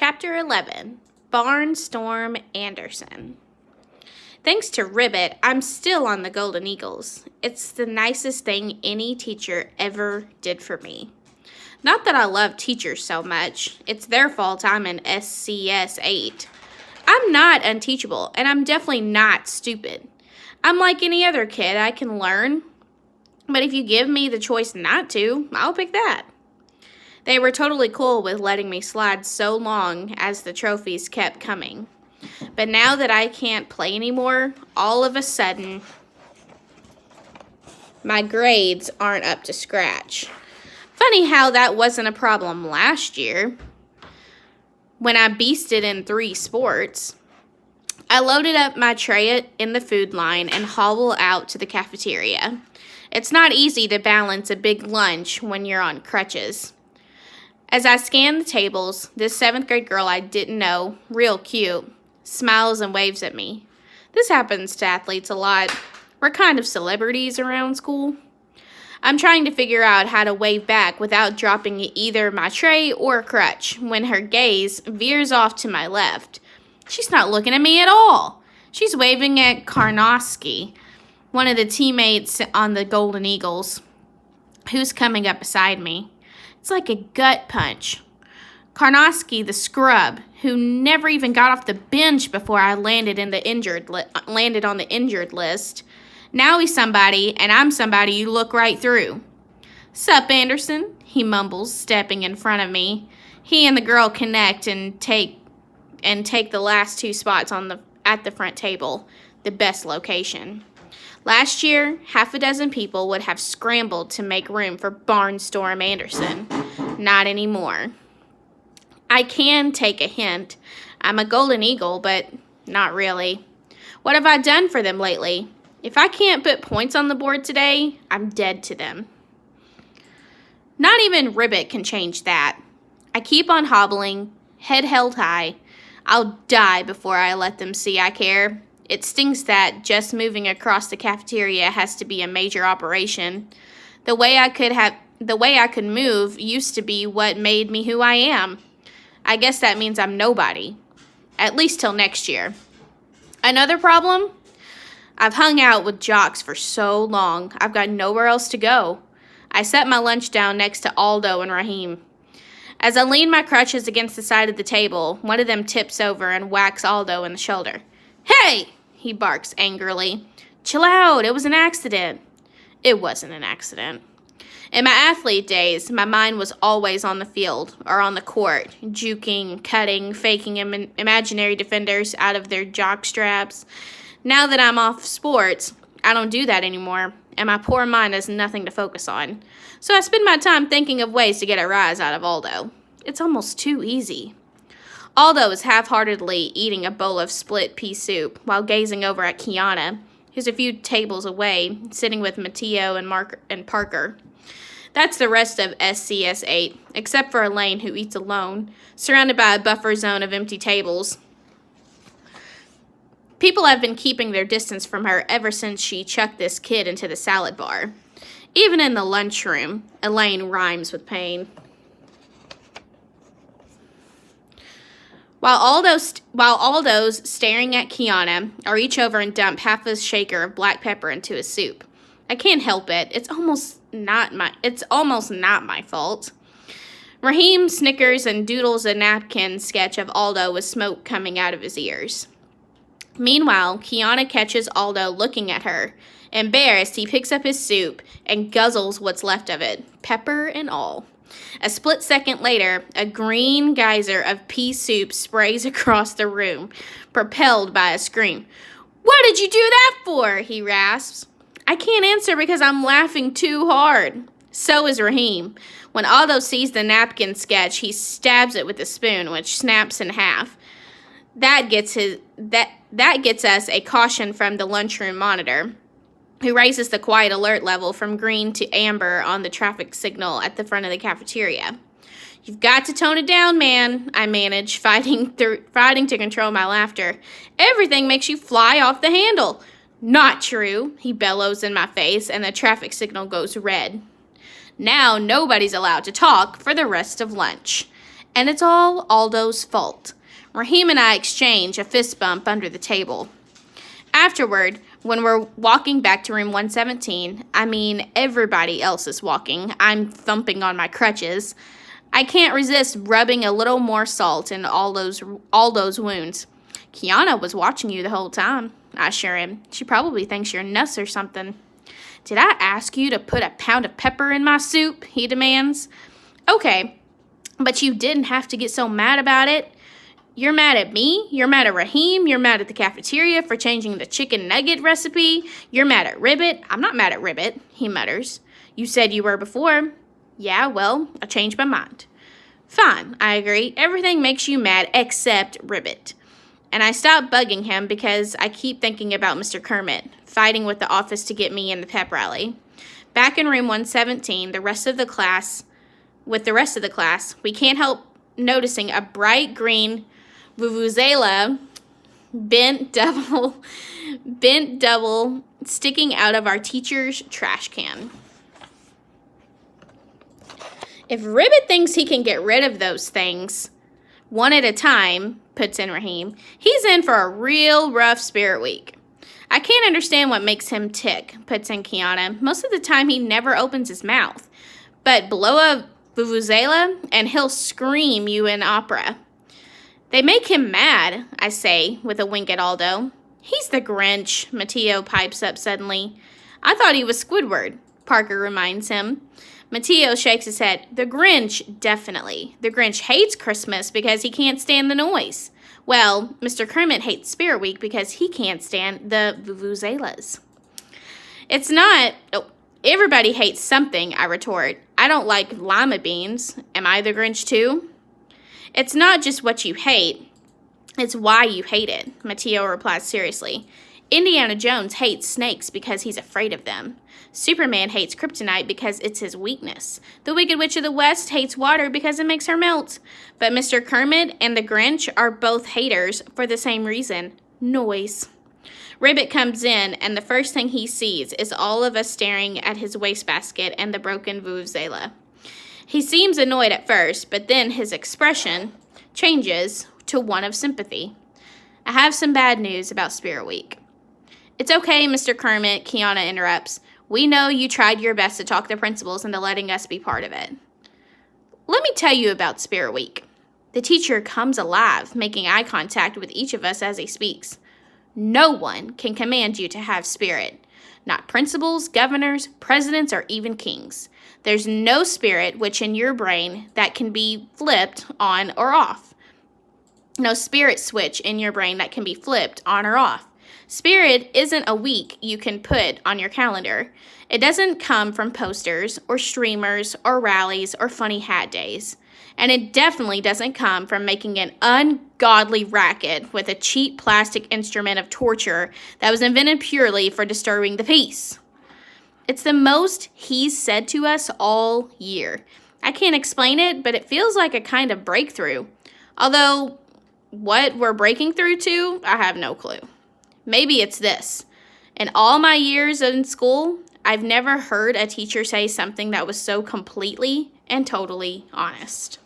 Chapter 11, Barnstorm Anderson. Thanks to Ribbit, I'm still on the Golden Eagles. It's the nicest thing any teacher ever did for me. Not that I love teachers so much. It's their fault I'm in SCS 8. I'm not unteachable, and I'm definitely not stupid. I'm like any other kid. I can learn. But if you give me the choice not to, I'll pick that. They were totally cool with letting me slide so long as the trophies kept coming. But now that I can't play anymore, all of a sudden, my grades aren't up to scratch. Funny how that wasn't a problem last year when I beasted in 3 sports. I loaded up my tray in the food line and hobbled out to the cafeteria. It's not easy to balance a big lunch when you're on crutches. As I scanned the tables, this 7th grade girl I didn't know, real cute, smiles and waves at me. This happens to athletes a lot. We're kind of celebrities around school. I'm trying to figure out how to wave back without dropping either my tray or crutch when her gaze veers off to my left. She's not looking at me at all. She's waving at Karnowski, one of the teammates on the Golden Eagles, who's coming up beside me. It's like a gut punch. Karnowski, the scrub, who never even got off the bench before I landed on the injured list. Now he's somebody, and I'm somebody you look right through. "Sup, Anderson?" he mumbles, stepping in front of me. He and the girl connect and take the last 2 spots at the front table, the best location. Last year, half a dozen people would have scrambled to make room for Barnstorm Anderson. Not anymore. I can take a hint. I'm a Golden Eagle, but not really. What have I done for them lately? If I can't put points on the board today, I'm dead to them. Not even Ribbit can change that. I keep on hobbling, head held high. I'll die before I let them see I care. It stings that just moving across the cafeteria has to be a major operation. The way I could move used to be what made me who I am. I guess that means I'm nobody. At least till next year. Another problem? I've hung out with jocks for so long, I've got nowhere else to go. I set my lunch down next to Aldo and Raheem. As I lean my crutches against the side of the table, one of them tips over and whacks Aldo in the shoulder. "Hey!" he barks angrily. "Chill out, it was an accident." It wasn't an accident. In my athlete days, my mind was always on the field or on the court, juking, cutting, faking imaginary defenders out of their jock straps. Now that I'm off sports, I don't do that anymore, and my poor mind has nothing to focus on. So I spend my time thinking of ways to get a rise out of Aldo. It's almost too easy. Aldo is half-heartedly eating a bowl of split pea soup while gazing over at Kiana, who's a few tables away, sitting with Matteo and Parker. That's the rest of SCS 8, except for Elaine, who eats alone, surrounded by a buffer zone of empty tables. People have been keeping their distance from her ever since she chucked this kid into the salad bar. Even in the lunchroom, Elaine rhymes with pain. While Aldo's staring at Kiana, I reach over and dump half a shaker of black pepper into his soup. I can't help it. It's almost not my fault. Raheem snickers and doodles a napkin sketch of Aldo with smoke coming out of his ears. Meanwhile, Kiana catches Aldo looking at her. Embarrassed, he picks up his soup and guzzles what's left of it, pepper and all. A split second later, a green geyser of pea soup sprays across the room, propelled by a scream. "What did you do that for?" he rasps. I can't answer because I'm laughing too hard. So is Raheem. When Aldo sees the napkin sketch, he stabs it with a spoon, which snaps in half. That gets us a caution from the lunchroom monitor, who raises the quiet alert level from green to amber on the traffic signal at the front of the cafeteria. "You've got to tone it down, man," I manage, fighting to control my laughter. "Everything makes you fly off the handle." "Not true," he bellows in my face, and the traffic signal goes red. Now nobody's allowed to talk for the rest of lunch. and it's all Aldo's fault. Raheem and I exchange a fist bump under the table. Afterward, when we're walking back to room 117, everybody else is walking. I'm thumping on my crutches. I can't resist rubbing a little more salt in Aldo's wounds. Kiana was watching you the whole time, I assure him. She probably thinks you're nuts or something. Did I ask you to put a pound of pepper in my soup? He demands. Okay, but you didn't have to get so mad about it. You're mad at me, you're mad at Raheem, you're mad at the cafeteria for changing the chicken nugget recipe, you're mad at Ribbit. I'm not mad at Ribbit, he mutters. You said you were before. Yeah, well, I changed my mind. Fine, I agree. Everything makes you mad except Ribbit. And I stop bugging him because I keep thinking about Mr. Kermit, fighting with the office to get me in the pep rally. Back in room 117, with the rest of the class, we can't help noticing a bright green vuvuzela bent double sticking out of our teacher's trash can. If Ribbit thinks he can get rid of those things one at a time, puts in Raheem, he's in for a real rough spirit week. I can't understand what makes him tick, puts in Kiana. Most of the time he never opens his mouth. But blow a vuvuzela and he'll scream you in opera. They make him mad, I say, with a wink at Aldo. He's the Grinch, Mateo pipes up suddenly. I thought he was Squidward, Parker reminds him. Mateo shakes his head. The Grinch, definitely. The Grinch hates Christmas because he can't stand the noise. Well, Mr. Kermit hates Spirit Week because he can't stand the vuvuzelas. It's not... Oh, everybody hates something, I retort. I don't like lima beans. Am I the Grinch too? It's not just what you hate, it's why you hate it, Mateo replies seriously. Indiana Jones hates snakes because he's afraid of them. Superman hates kryptonite because it's his weakness. The Wicked Witch of the West hates water because it makes her melt. But Mr. Kermit and the Grinch are both haters for the same reason, noise. Ribbit comes in, and the first thing he sees is all of us staring at his wastebasket and the broken vuvuzela. He seems annoyed at first, but then his expression changes to one of sympathy. I have some bad news about Spirit Week. It's okay, Mr. Kermit, Kiana interrupts. We know you tried your best to talk the principals into letting us be part of it. Let me tell you about Spirit Week. The teacher comes alive, making eye contact with each of us as he speaks. No one can command you to have spirit. Not principals, governors, presidents, or even kings. There's no spirit which in your brain that can be flipped on or off. No spirit switch in your brain that can be flipped on or off. Spirit isn't a week you can put on your calendar. It doesn't come from posters or streamers or rallies or funny hat days. And it definitely doesn't come from making an ungodly racket with a cheap plastic instrument of torture that was invented purely for disturbing the peace. It's the most he's said to us all year. I can't explain it, but it feels like a kind of breakthrough. Although, what we're breaking through to, I have no clue. Maybe it's this. In all my years in school, I've never heard a teacher say something that was so completely and totally honest.